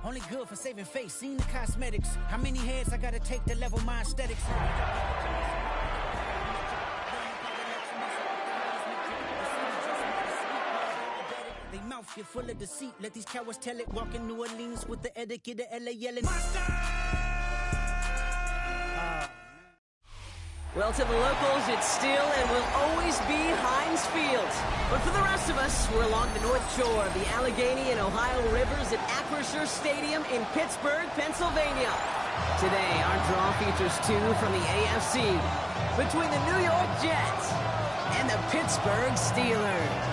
Only good for saving face, seen the cosmetics. How many heads I gotta take to level my aesthetics? They mouth get full of deceit. Let these cowards tell it. Walk in New Orleans with the etiquette of LA yelling. Well, to the locals, it's still and will always be Heinz Field. But for the rest of us, we're along the north shore of the Allegheny and Ohio rivers at Acrisure Stadium in Pittsburgh, Pennsylvania. Today, our draw features two from the AFC between the New York Jets and the Pittsburgh Steelers.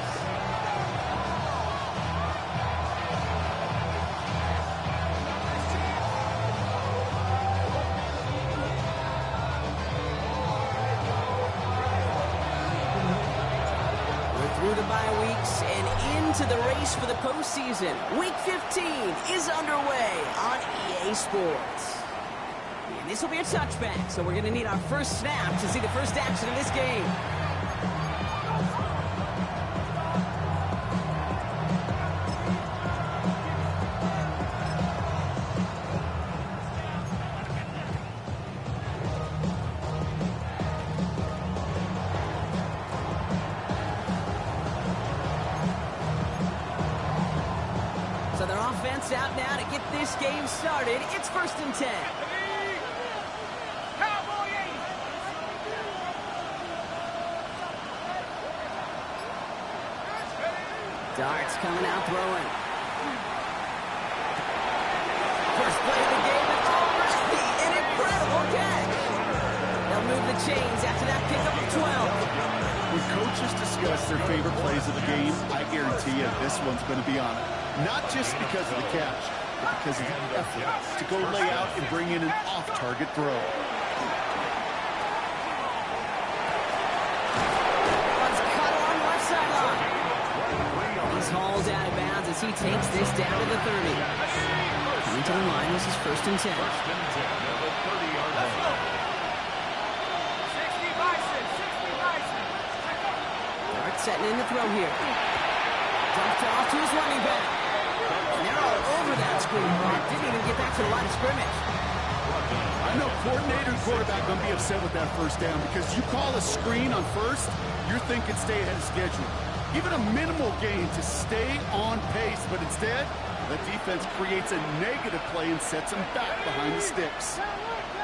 Through the bye weeks and into the race for the postseason. Week 15 is underway on EA Sports. And this will be a touchback, so we're going to need our first snap to see the first action of this game. So their offense out now to get this game started. It's 1st and 10. Darts coming out throwing. First play of the game and already an incredible catch. They'll move the chains after that pickup of 12. When coaches discuss their favorite plays of the game, I guarantee you this one's going to be on it. Not just because of the catch, but because of the effort to go lay out and bring in an off-target throw. One's cut on left sideline. He's hauled out of bounds as he takes this down to the 30. Coming to the line, this is 1st and 10. Dart setting in the throw here. Dumped off to his running back. And they're all over that screen. Didn't even get back to the line of scrimmage. I know coordinator and quarterback going to be upset with that first down because you call a screen on first, you're thinking stay ahead of schedule. Even a minimal gain to stay on pace, but instead, the defense creates a negative play and sets them back behind the sticks.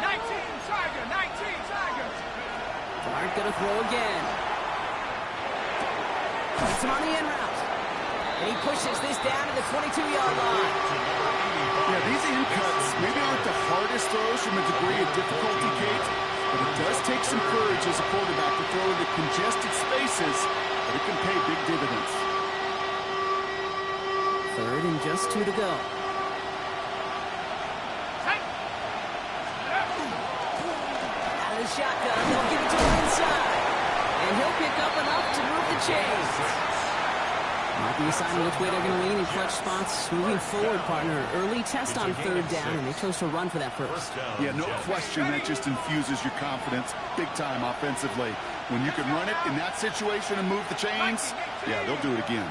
19 Tigers! Dart gonna throw again. Puts him on the end route. And he pushes this down to the 22-yard line. Yeah, these in cuts maybe aren't the hardest throws from a degree of difficulty, Kate, but it does take some courage as a quarterback to throw into congested spaces, but it can pay big dividends. 3rd and just 2 to go. Out of the shotgun, they'll give it to him inside. And he'll pick up enough to move the chains. Might be a sign of which way they're going to lean in clutch spots moving forward, partner. Early test on 3rd down, and they chose to run for that first. Yeah, no question that just infuses your confidence big time offensively. When you can run it in that situation and move the chains, yeah, they'll do it again.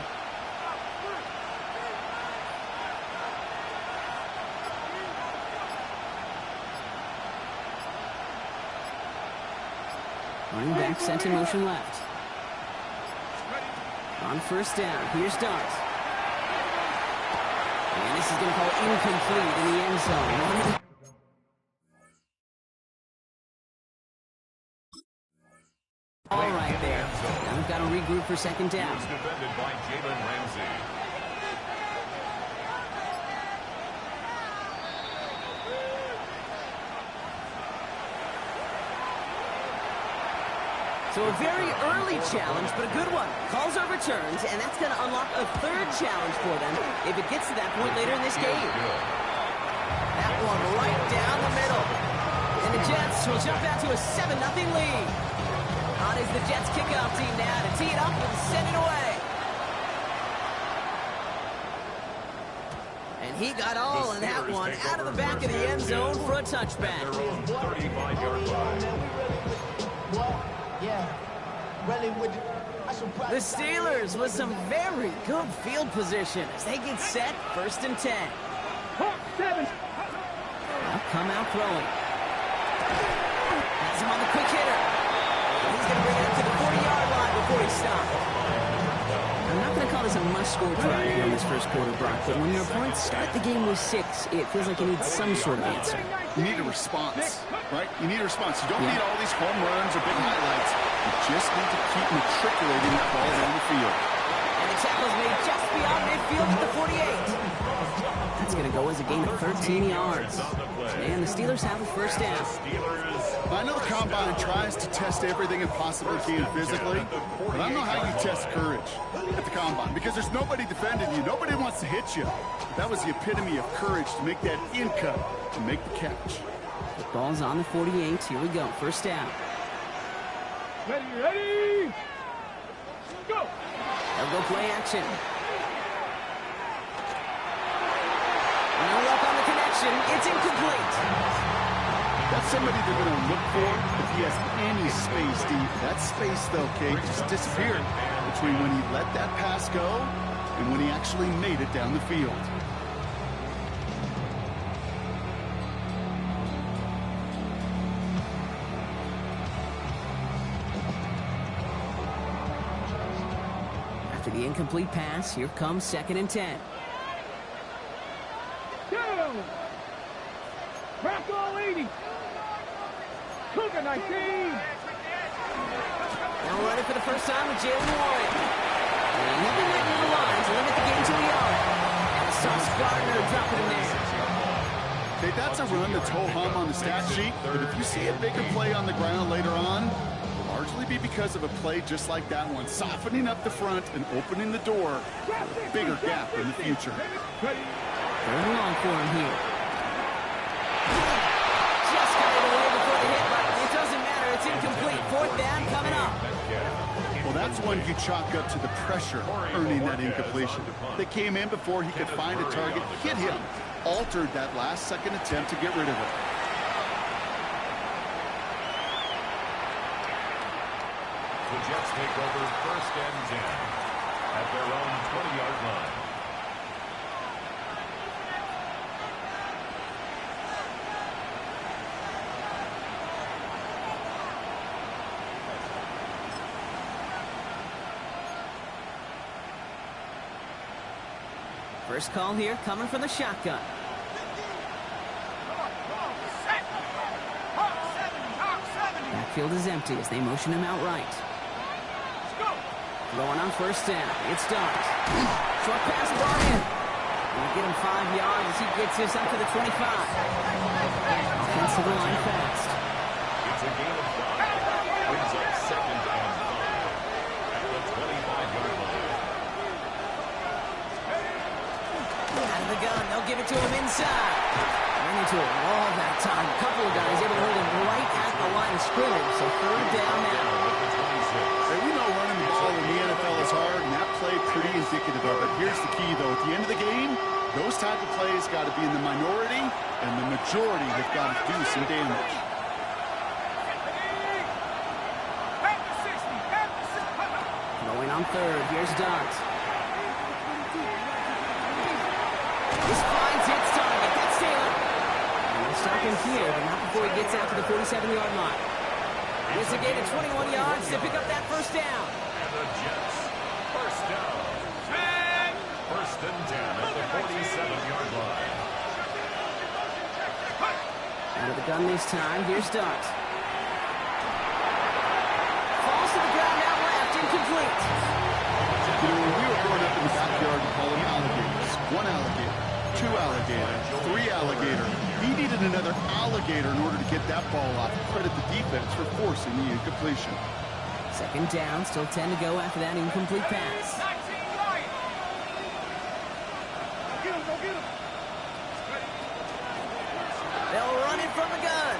Running back sent in motion left. On 1st down, here's Dart. And this is going to call incomplete in the end zone. All right there. Now we've got to regroup for 2nd down. Defended by Jalen Ramsey. So a very early challenge, but a good one. Calls overturned, and that's going to unlock a 3rd challenge for them if it gets to that point later in this game. That one right down the middle. And the Jets will jump out to a 7-0 lead. On is the Jets kickoff team now to tee it up and send it away. And he got all in that one out of the back of the end zone for a touchback. Their own 35-yard line. The Steelers with some very good field position as they get set 1st and 10. come out throwing. Has him on the quick hitter. He's going to bring it up to the 40-yard line before he stops. I'm not going to call this a must-score drive here in this first quarter, Brock, but when your opponents start the game with 6, it feels like you need some sort of answer. You need a response, right? You need a response. You don't need all these home runs or big highlights. You just need to keep matriculating that ball down the field. And the tackle's made just beyond midfield at the 48. That's going to go as a gain of 13 yards. And the Steelers have a first down. I know the Combine tries to test everything it possibly can physically, but I don't know how you test courage at the Combine because there's nobody defending you. Nobody wants to hit you. But that was the epitome of courage to make that in cut and make the catch. The ball's on the 48. Here we go. First down. Ready, go! They'll go play action. No luck on the connection. It's incomplete. That's somebody they're going to look for if he has any space deep. That space, though, Kate, just disappeared between when he let that pass go and when he actually made it down the field. After the incomplete pass, here comes 2nd and 10. Go! Crack all 80! Cougar 19! Now running for the first time with Jaylen Warren. And he'll be letting the lines limit the game to a yard. And Sauce Gardner dropping him there. Okay, that's a run that's ho-hum on the stat sheet, but if you see a bigger play on the ground later on, it'll largely be because of a play just like that one, softening up the front and opening the door for a bigger gap in the future. Third and long for him here. Just got it away before the hit, but it doesn't matter. It's incomplete. 4th down coming up. Well, that's one you chalk up to the pressure earning that incompletion. They came in before he could find a target, hit him, altered that last second attempt to get rid of it. The Jets take over 1st and 10 at their own 20-yard line. First call here coming from the shotgun. Backfield is empty as they motion him out right. Going on first down. It's Dart. Short pass brought in. We'll get him 5 yards as he gets this up to the 25. Offensive line fast. It's a gain of 5. Brings up 2nd and 5 at the 25-yard line. Out of the gun. They'll give it to him inside. Ran into a wall that time. A couple of guys able to hold him right at the line of scrimmage. So 3rd down now. Hey, we know running the ball in the NFL is hard, and that play pretty indicative of it. Here's the key, though. At the end of the game, those type of plays got to be in the minority, and the majority have got to do some damage. Going on 3rd. Here's Dart. This finds its target. That's Taylor. And they'll stop him here, but not before he gets out to the 47-yard line. It's a gain of 21 yards to pick up that first down. And the Jets, first down. 1st and 10 at the 47-yard line. Out of the gun this time. Here's Dart. Falls to the ground out left. Incomplete. You know, when we were growing up in the backyard, we called them alligators. 1 alligator, 2 alligator, 3 alligator. He needed another alligator in order to get that ball off. Credit the defense for forcing the incompletion. 2nd down. Still 10 to go after that incomplete pass. They'll run it from the gun.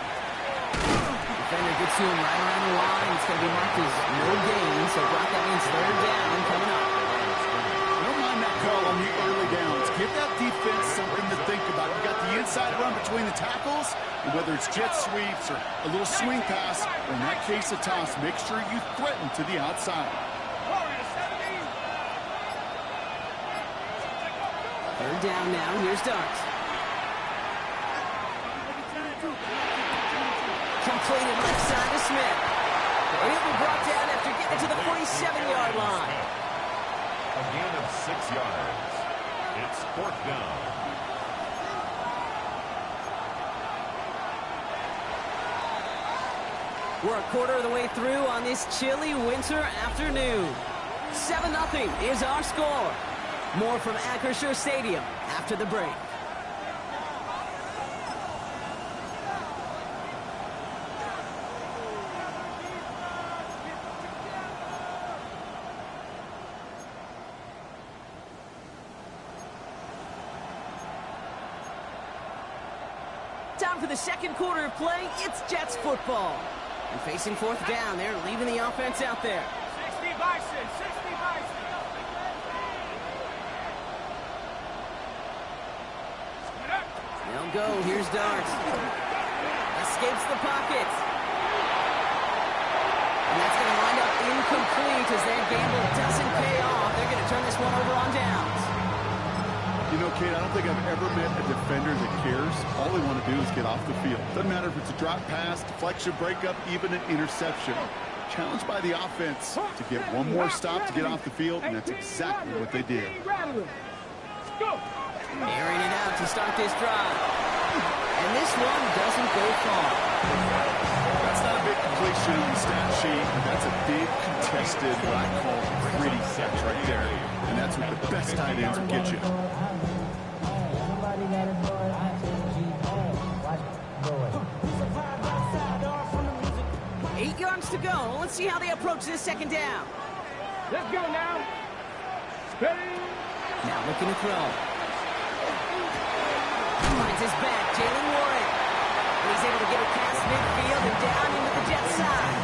Defender gets to him right around the line. It's going to be marked as no gain. So Brock, that means 3rd down coming up. I don't mind that call on the early downs. Give that defense something to think about. You got the inside run between the tackles, and whether it's jet sweeps or a little swing pass, or in that case a toss, make sure you threaten to the outside. 3rd down now. Here's Dart. Completed left side to Smith. He'll be brought down after getting to the 47-yard line. A gain of 6 yards. It's 4th down. We're a quarter of the way through on this chilly winter afternoon. 7-0 is our score. More from Acrisure Stadium after the break. Time for the second quarter of play. It's Jets football. And facing 4th down, they're leaving the offense out there. 60 Bison, 60 Bison. They'll go. Here's Dart. Escapes the pocket. And that's going to wind up incomplete as their gamble doesn't pay off. They're going to turn this one over on downs. You know, Kate, I don't think I've ever met a defender that cares. All they want to do is get off the field. Doesn't matter if it's a drop pass, deflection, breakup, even an interception. Challenged by the offense to get one more stop to get off the field, and that's exactly what they did. Airing it out to start this drive. And this one doesn't go far. That's not a big completion in the stat sheet, but that's a big contested, what I call gritty catch right there. And that's what the best tight ends will get you. 8 yards to go. Let's see how they approach this second down. Let's go now. Ready? Now looking to throw. Finds his back, Jalen Warren. And he's able to get it past midfield and down into the Jets side.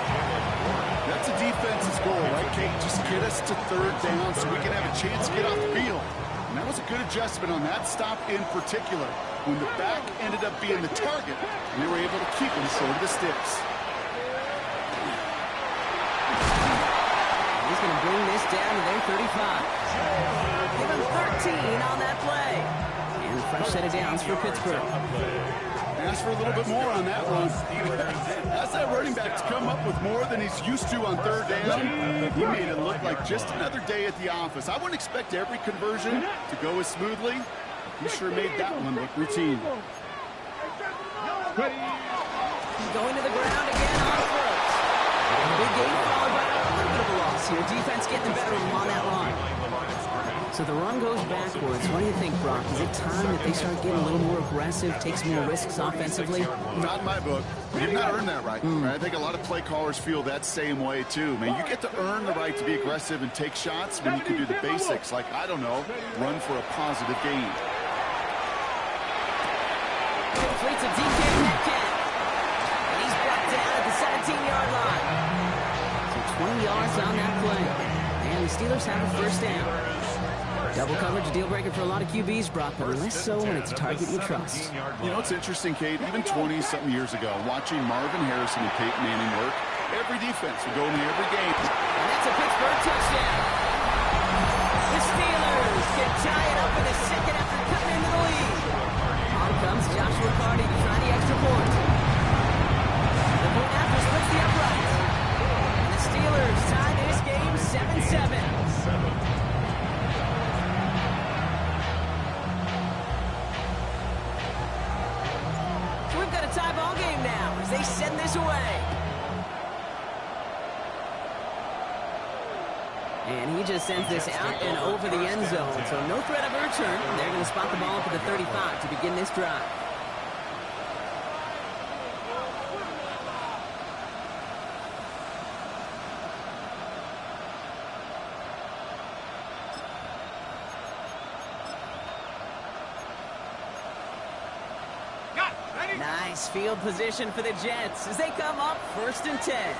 That's a defense's goal, right, Kate? Just get us to 3rd down so we can have a chance to get off the field. And that was a good adjustment on that stop in particular, when the back ended up being the target, and they were able to keep him short of the sticks. He's going to bring this down to their 35. Give him 13 on that play. And a fresh set of downs for Pittsburgh. Ask for a little bit more on that one. That's that running back to come up with more than he's used to on 3rd down. He made it look like just another day at the office. I wouldn't expect every conversion to go as smoothly. He sure made that one look routine. Going to the ground again on foot. Big game followed by a little bit of a loss here. Defense getting the better of them on that line. So the run goes backwards. What do you think, Brock? Is it time that they start getting a little more aggressive, take some more risks offensively? Not in my book. You've not earned that right. I think a lot of play callers feel that same way, too. Man, you get to earn the right to be aggressive and take shots when you can do the basics, like, I don't know, run for a positive gain. Completes a DK Metcalf. And he's brought down at the 17-yard line. So 20 yards on that play. And the Steelers have a 1st down. Double coverage, deal breaker for a lot of QBs, Brock, but less so when it's a target you trust. You know, it's interesting, Kate, even 20-something years ago, watching Marvin Harrison and Peyton Manning work, every defense would go into every game. And that's a Pittsburgh touchdown. The Steelers can tie it up in a second after cutting into the lead. On comes Joshua Carty to try the extra point. The point after splits the upright. And the Steelers tie this game 7-7. We've got a tie ball game now as they send this away. And he just sends this out and over the end zone. So no threat of a return. They're going to spot the ball for the 35 to begin this drive. Nice field position for the Jets as they come up 1st and 10.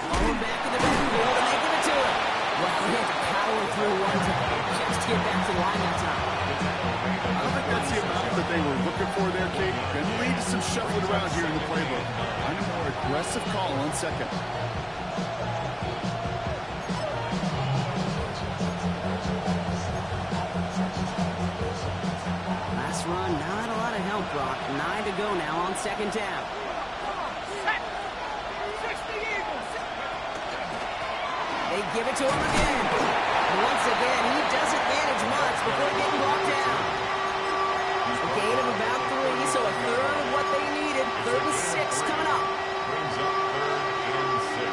Falling back in the backfield and they give it to him. Well, he had to power through one just to get back to the line that time. I don't think that's the amount that they were looking for there, Kate. Going to lead to some shuffling around here in the playbook. Find a more aggressive call on 2nd. Brock. 9 to go now on second down. They give it to him again. And once again, he doesn't manage much before getting brought down. A gain of about 3, so a third of what they needed. 3rd and 6 coming up. Brings up 3rd and 6.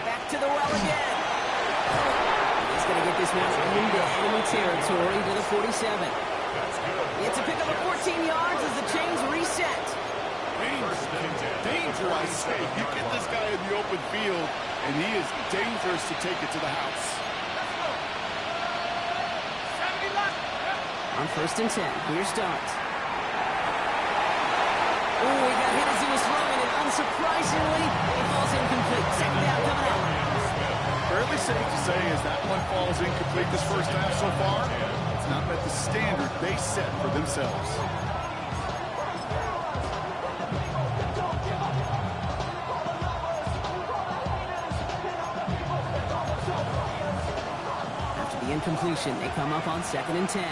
Back to the well again. He's going to get this one into enemy territory to the 47. It's a pick up of 14 yards as the chains reset. Danger, I say. You get this guy in the open field, and he is dangerous to take it to the house. On 1st and 10, here's Starks. Oh, he got hit as he was throwing, and unsurprisingly, it falls incomplete. Second down coming out. Fairly safe to say as that one falls incomplete this first half so far, it's not met the standard they set for themselves. After the incompletion, they come up on 2nd and 10.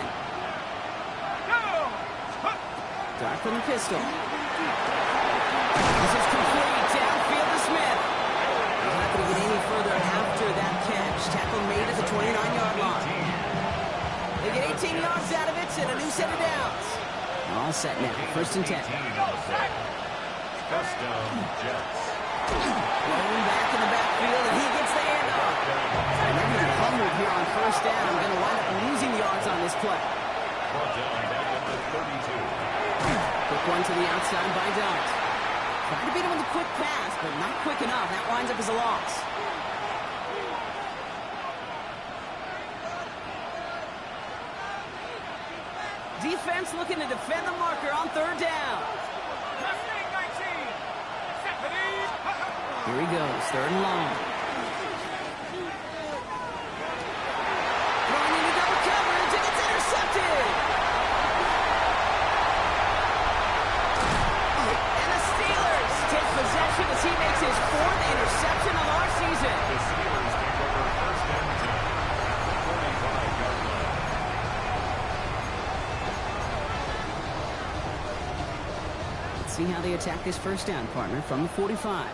Dart from the pistol. This is complete. Downfield to Smith. He's not going to get any further after that catch. Tackle made at the 29-yard line. They get 18 yards out of it and a new set of downs. All set now. 1st and 10. First down, Jets. Rolling back in the backfield, and he gets the handoff. And they're going to be humbled here on 1st down. Going to wind up losing yards on this play. Brought down back at the 32. Quick one to the outside by Dart. Tried to beat him with a quick pass, but not quick enough. That winds up as a loss. Defense looking to defend the marker on 3rd down. Here he goes, 3rd and long. Throwing into double coverage, and it's intercepted. And the Steelers take possession as he makes his 4th interception of our season. The Steelers take over 1st and 10. 45-yard line. Let's see how they attack this 1st down, partner, from the 45.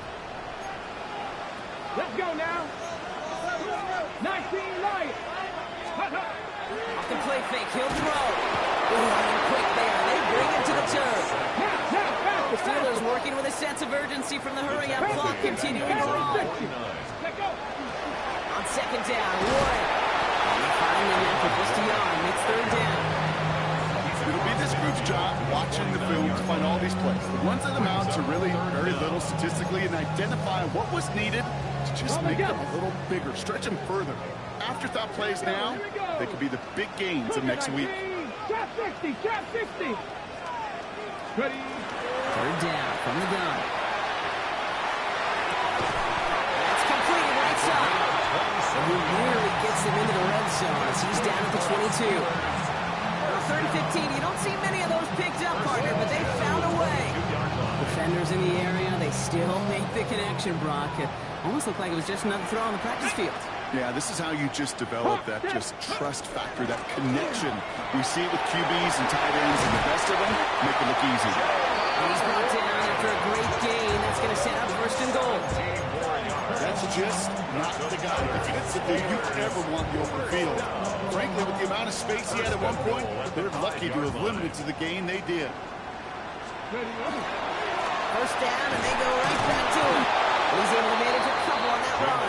Let's go now. 19 Lions. Off the play fake, he'll throw. Running quick there, they bring him to the turf. The Steelers working with a sense of urgency from the hurry-up clock, continuing to run. On 2nd down, Wood. Finding him after just a yard, makes 3rd down. It'll be this group's job watching the film to find all these plays. The ones that amount to really very little statistically and identify what was needed to just make them a little bigger, stretch them further. Afterthought plays now, they could be the big gains of next week. Trap 60, trap 60. Ready. 3rd down from the gun. That's complete right side. And he nearly gets them into the red zone as he's down at the 22. 3rd and 15, you don't see many of those picked up, partner, but they found a way. Defenders in the area, they still make the connection, Brock. It almost looked like it was just another throw on the practice field. Yeah, this is how you just develop that just trust factor, that connection. We see it with QBs and tight ends, and the best of them make it look easy. He's brought down after a great gain. That's going to set up 1st and goal. That's just not the guy that fits the thing you ever want in the open field. Frankly, with the amount of space he had at one point, they're lucky to have limited to the gain they did. 1st down, and they go right back to him. He's able to manage a couple on that run.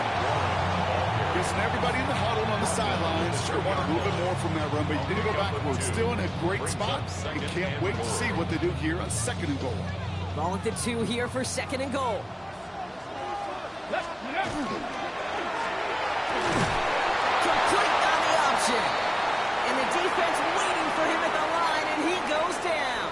Guessing everybody in the huddle on the sidelines sure want a little bit more from that run, but you didn't go backwards. Still in a great spot. And can't wait to see what they do here on 2nd and goal. Ball at the 2 here for 2nd and goal. Complete on the option. And the defense waiting for him at the line, and he goes down.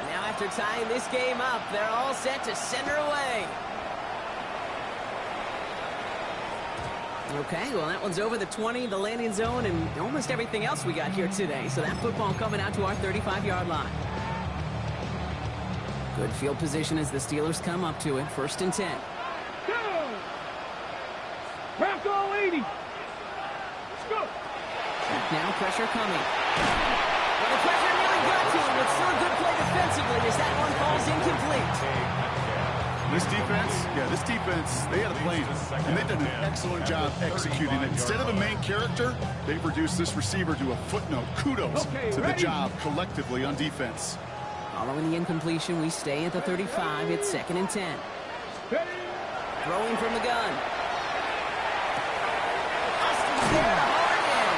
Now after tying this game up, they're all set to send her away. Okay, well, that one's over the 20, the landing zone, and almost everything else we got here today. So that football coming out to our 35-yard line. Good field position as the Steelers come up to it. 1st and 10. Go! Crack all 80. Let's go. Now pressure coming. Well, the pressure nearly got to him, but still a good play defensively as that one falls incomplete. This defense, they had a plan, and they've done an excellent job executing it. Instead of a main character, they've reduced this receiver to a footnote. Kudos to the job collectively on defense. Following the incompletion, we stay at the 35. It's 2nd and 10. Ready? Throwing from the gun. Austin's there to Harden.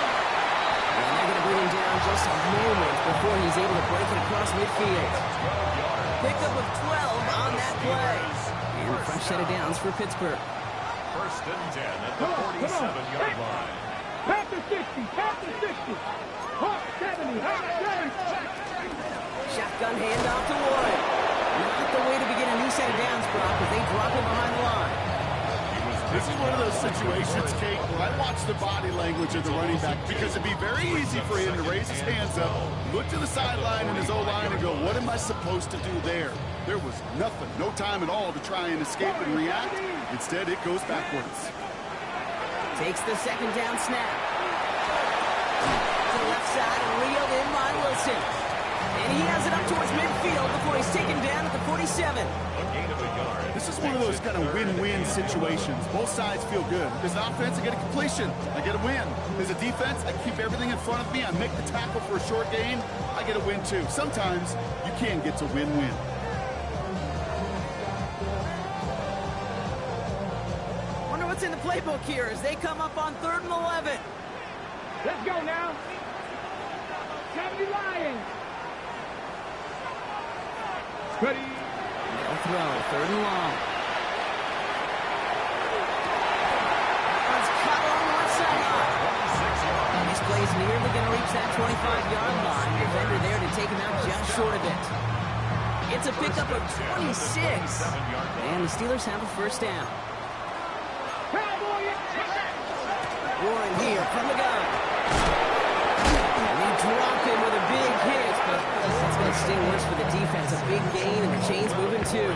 And they're going to bring him down just a moment before he's able to break it across midfield. Pickup of 12 on that play. And a fresh set of downs for Pittsburgh. 1st and 10 at the 47-yard line. Pass to 60. Pass to 60. Hawk 70. Hawk 70. Shotgun handoff to Warren. Not the way to begin a new set of downs, Brock, as they drop him behind the line. This is one of those situations, Kate, where I watch the body language of the running back because it'd be very easy for him to raise his hands up, look to the sideline in his O-line and go, what am I supposed to do there? There was nothing, no time at all to try and escape and react. Instead, it goes backwards. Takes the 2nd down snap. To the left side and reeled in by Wilson. And he has it up towards midfield before he's taken down at the 47. This is one of those kind of win-win situations. Both sides feel good. As an offense, I get a completion. I get a win. As a defense, I keep everything in front of me. I make the tackle for a short gain. I get a win, too. Sometimes you can get to win-win. Wonder what's in the playbook here as they come up on 3rd and 11. Let's go now. 70 Lions. Ready? They'll throw. 3rd and long. One's caught along the left sideline. This play's nearly going to reach that 25-yard line. Defender there to take him out just short of it. It's a pickup of 26. And the Steelers have a 1st down. Warren here from the gun. And they drop him with a big hit, but that's going to sting worse for the defense. A big gain, and the chain's moving too.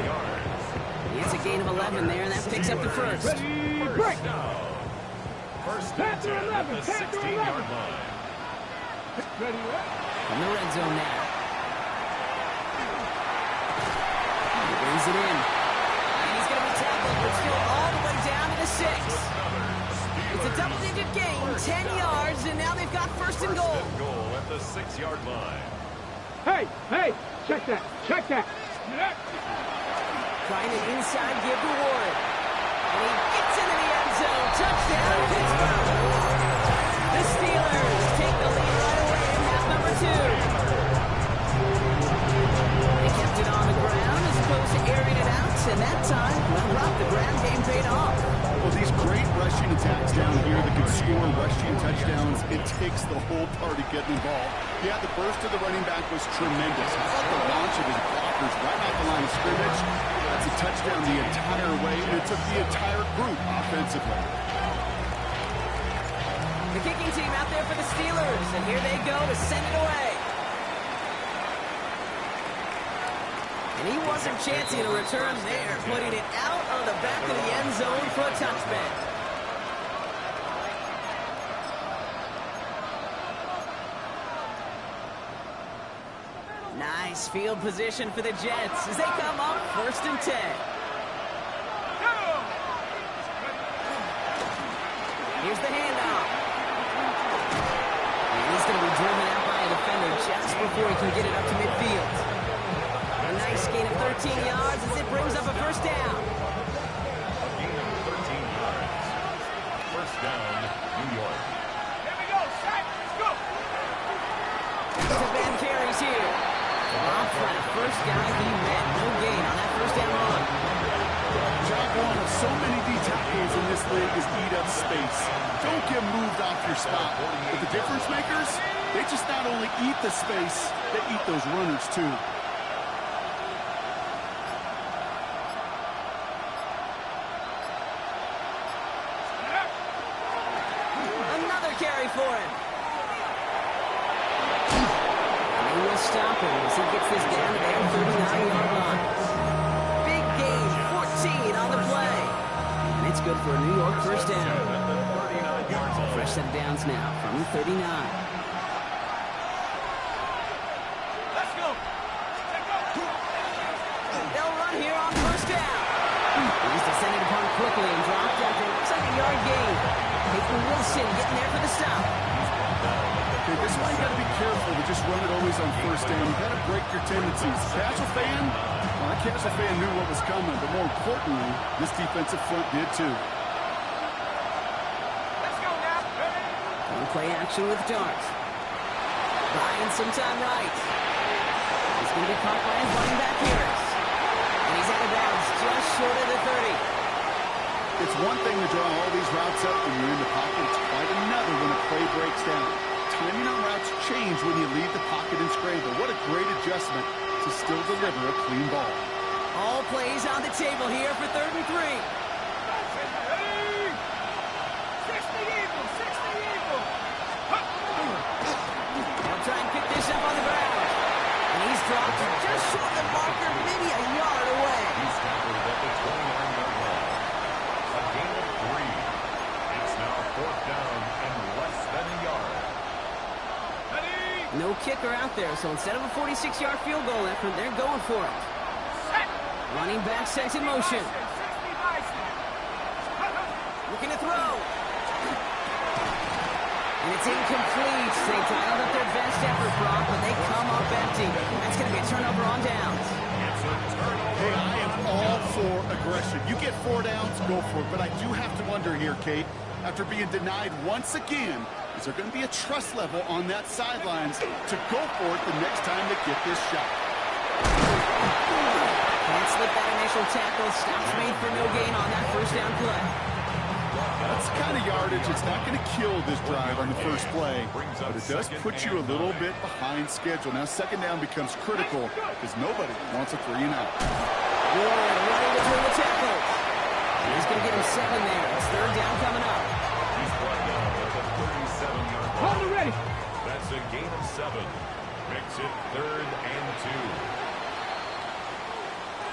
It's a gain of 11 there, and that picks up the 1st. Ready? Break. 1st and 10 at the 16-yard line. Ready? From the red zone now. He brings it in. And he's going to be tackled, but still all the way down to the 6. It's a double-digit gain, 10 yards, and now they've got 1st and goal. 1st and goal at the 6-yard line. Hey, check that. Trying an inside give to Warren. And he gets into the end zone. Touchdown, Pittsburgh. The Steelers take the lead right away in half number 2. They kept it on the ground as opposed to airing it out, and that time, well, the ground game paid off. Well, these great rushing attacks down here that can score rushing touchdowns, it takes the whole party getting involved. Yeah, the burst of the running back was tremendous. How about the launch of his blockers right off the line of scrimmage? That's a touchdown the entire way, and it took the entire group offensively. The kicking team out there for the Steelers, and here they go to send it away. And he wasn't chancing a return there, putting it out on the back of the end zone for a touchback. Nice field position for the Jets as they come up 1st and 10. Here's the handoff. And he's going to be driven out by a defender just before he can get it up to midfield. A nice gain of 13 yards as it brings up a 1st down. A gain of 13 yards. 1st down, New York. Here we go, Shaq. Let's go. To Ben carries here. Rob for the 1st guy he met. No gain on that 1st down run. Job one of so many D tackles in this league is eat up space. Don't get moved off your spot. But the difference makers, they just not only eat the space, they eat those runners too. Another carry for him. And they will stop him as he gets this down to their 39-yard line. That's good for a New York first down. At the 39-yard line. Fresh set of downs now from the 39. Let's go. They'll run here on first down. He's descended upon quickly and dropped after it looks like a yard gain. Peyton Wilson getting there for the stop. Okay, this is why you got to be careful to just run it always on first down. You got to break your tendencies. Casual fan, well, that casual fan knew what was coming, but more importantly, this defensive front did too. Let's go now. On play action with Darts. Buying some time right. He's going to be caught by his running back Harris. And he's out of bounds just short of the 30. It's one thing to draw all these routes up when you're in the pocket. It's quite another when a play breaks down. Timing on routes change when you leave the pocket and scramble. What a great adjustment to still deliver a clean ball. All plays on the table here for 3rd and 3. 60 Eagles. 60 Eagles. They'll try and pick this up on the ground. And he's dropped just short of the marker, maybe a yard away. He's tackled at the 29-yard line. A gain of 3. It's now 4th down and less than a yard. No kicker out there, so instead of a 46-yard field goal effort, they're going for it. Running back sets in motion. Looking to throw. And it's incomplete. They dialed up their best effort, Brock, but they come up empty. That's going to be a turnover on downs. Hey, I am all for aggression. You get 4 downs, go for it. But I do have to wonder here, Kate, after being denied once again, is there going to be a trust level on that sidelines to go for it the next time they get this shot? Can't slip that initial tackle. Stops made for no gain on that first down play. That's the kind of yardage. It's not going to kill this drive on the first play, but it does put you a little bit behind schedule. Now, 2nd down becomes critical because nobody wants a 3-and-out. Ward running between the tackles. He's going to get him 7 there. It's 3rd down coming up. He's brought down at the 37-yard line. Hold it ready. That's a gain of 7. Makes it 3rd and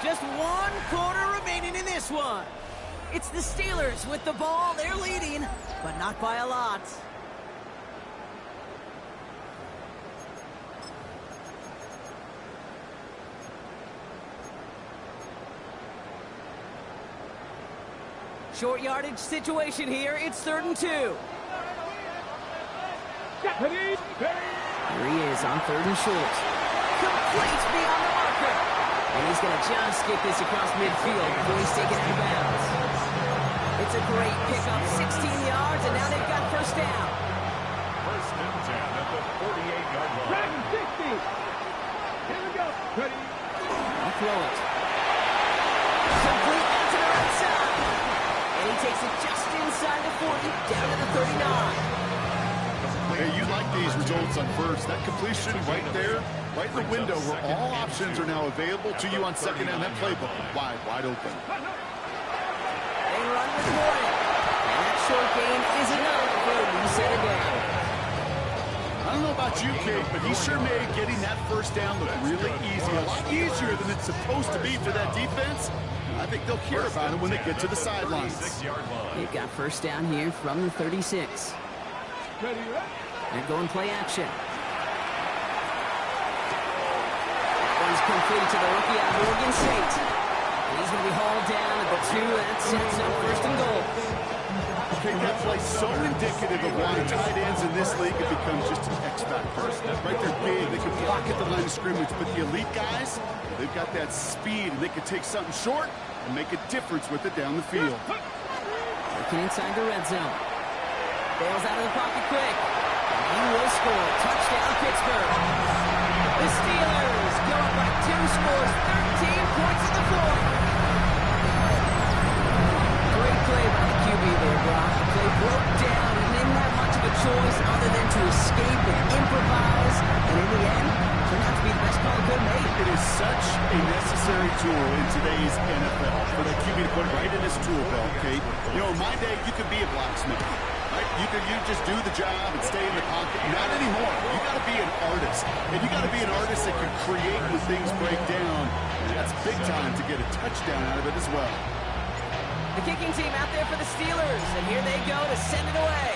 2. Just 1 quarter remaining in this one. It's the Steelers with the ball. They're leading, but not by a lot. Short yardage situation here. It's 3rd and 2. Here he is on 3rd and short. Complete beyond the marker. And he's going to just get this across midfield before he's taken out of bounds. It's a great pickup, 16 yards, and now they've got first down. 1st and 10 at the 48-yard line. Dragon 60. Here we go. Ready. I'll throw it. Complete out to the right side. And he takes it just inside the 40, down to the 39. Hey, you like these results on first. That completion right there, right in the window where all options are now available to you on 2nd down. That playbook wide open. They run with Gordon. And that short gain is enough for a reset of down. I don't know about you, Kate, but he sure made getting that first down look really easy. A lot easier than it's supposed to be for that defense. I think they'll hear about it when they get to the sidelines. They've got first down here from the 36. Ready. They're going play action. That one's complete to the rookie out of Oregon State. And he's going to be hauled down at the 2. That sets up 1st and goal. Okay, that play so indicative of why tight ends in this league have become just an X factor. Right, they're big, they can block at the line of scrimmage, but the elite guys, they've got that speed, and they can take something short and make a difference with it down the field. Working inside the red zone. Bails out of the pocket quick. And he will score. Touchdown, Pittsburgh. The Steelers go up by 2 scores, 13 points in the 4th. Great play by the QB there, Brock. The play broke down and didn't have much of a choice other than to escape and improvise. And in the end, turned out to be the best call he could have made. It is such a necessary tool in today's NFL for that QB to put right in his tool belt, Kate. You know, in my day, you could be a blacksmith. Right? You just do the job and stay in the pocket. Not anymore. You got to be an artist. And you got to be an artist that can create when things break down. And that's big time to get a touchdown out of it as well. The kicking team out there for the Steelers, and here they go to send it away.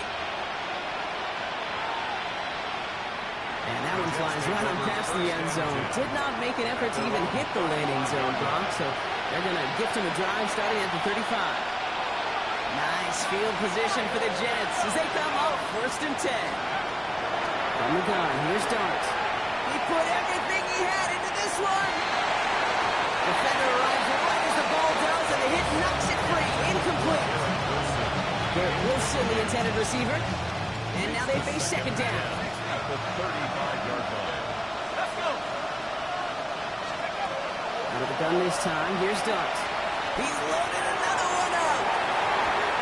And that one flies right on past the end zone. Did not make an effort to even hit the landing zone block, so they're going to gift him a drive starting at the 35. Nice field position for the Jets as they come up 1st and 10. From the gun, here's Dart. He put everything he had into this one. Defender arrives right as the ball does, and the hit knocks it free. Incomplete. Garrett Wilson, the intended receiver. And now they face 2nd down. At the 35-yard line. Let's go. Out of the gun this time, here's Dart. He's loaded another one up.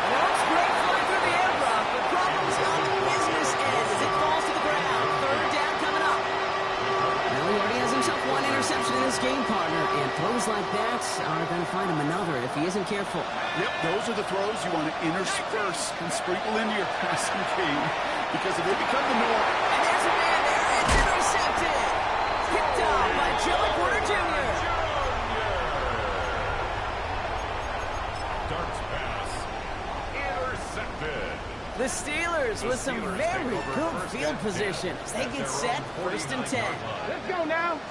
And it looks great flying through the air block, but problems on the business end as it falls to the ground. 3rd down coming up. Now he already has himself one interception in this game, partner, and throws like that are going to find him another if he isn't careful. Yep, those are the throws you want to intersperse and sprinkle into your passing game, because if they become the norm. And there's a man there. It's intercepted. Picked up by Joey Porter Jr. Dart's pass. Intercepted. The Steelers with some very good field position as they get set 1st and 10. Let's go now.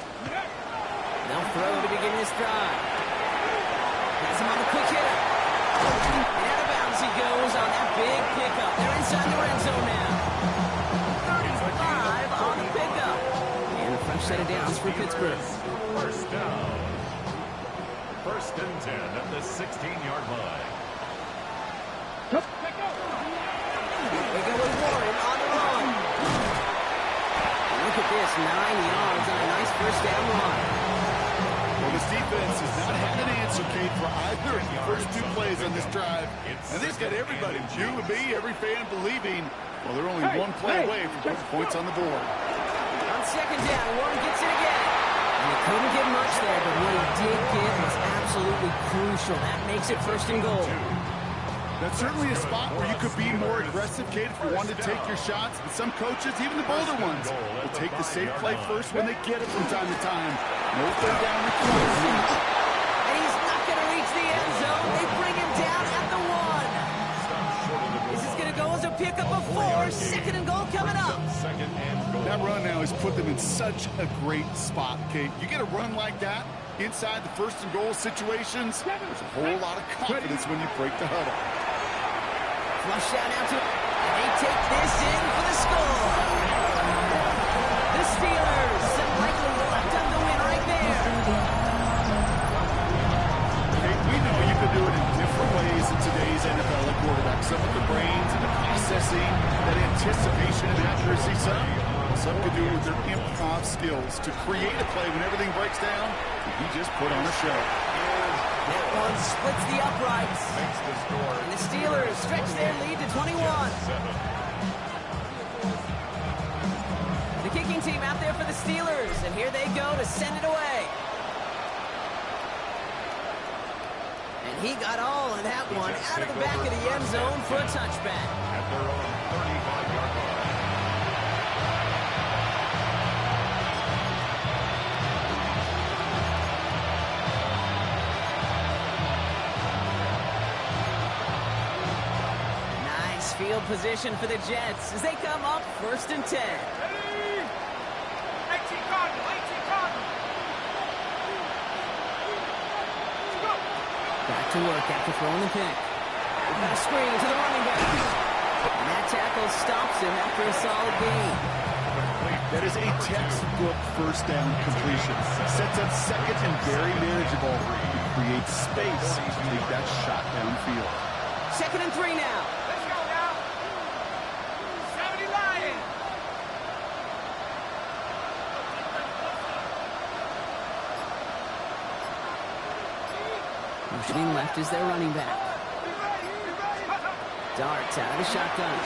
They'll throw to begin this drive. Has him on the quick hitter. And out of bounds he goes on that big pickup. They're inside the red zone now. 35 on the pickup. And a fresh set of downs for Pittsburgh. 1st down. 1st and 10 at the 16-yard line. They go with Warren on the run. Look at this, 9 yards on a nice 1st down run. Well, this defense has not had an answer, Kate, for either of the first 2 plays on this drive. And they've got everybody, you and me, every fan believing, well, they're only one play away from putting points on the board. On 2nd down, Warren gets it again. And he couldn't get much there, but what he did get was absolutely crucial. That makes it 1st and goal. That's certainly a spot where you could be more aggressive, Kate, if you wanted to take your shots. But some coaches, even the bolder ones, will take the safe play first when they get it from time to time. No 3rd down required. And he's not going to reach the end zone. They bring him down at the 1. This is going to go as a pickup of 4. 2nd and goal coming up. That run now has put them in such a great spot, Kate. You get a run like that inside the 1st and goal situations, there's a whole lot of confidence when you break the huddle. Flush out now to it. And they take this in for the score. The Steelers likely left on the win right there. Kate, we know you can do it in different ways in today's NFL at quarterback. Some with the brains and the processing, that anticipation and accuracy. Some could do it with their improv skills to create a play when everything breaks down. He just put on a show. That one splits the uprights. And the Steelers stretch their lead to 21. The kicking team out there for the Steelers, and here they go to send it away. And he got all of that one out of the back of the end zone for a touchback. At their own 35-yard line. Field position for the Jets as they come up 1st and 10. 18 Cardinal. Back to work after throwing the pick. Got a screen to the running back. And that tackle stops him after a solid gain. That is a textbook 1st down completion. Sets up 2nd and very manageable. It creates space to take that shot downfield. 2nd and 3 now. Motioning left is their running back. Dart out of the shotgun.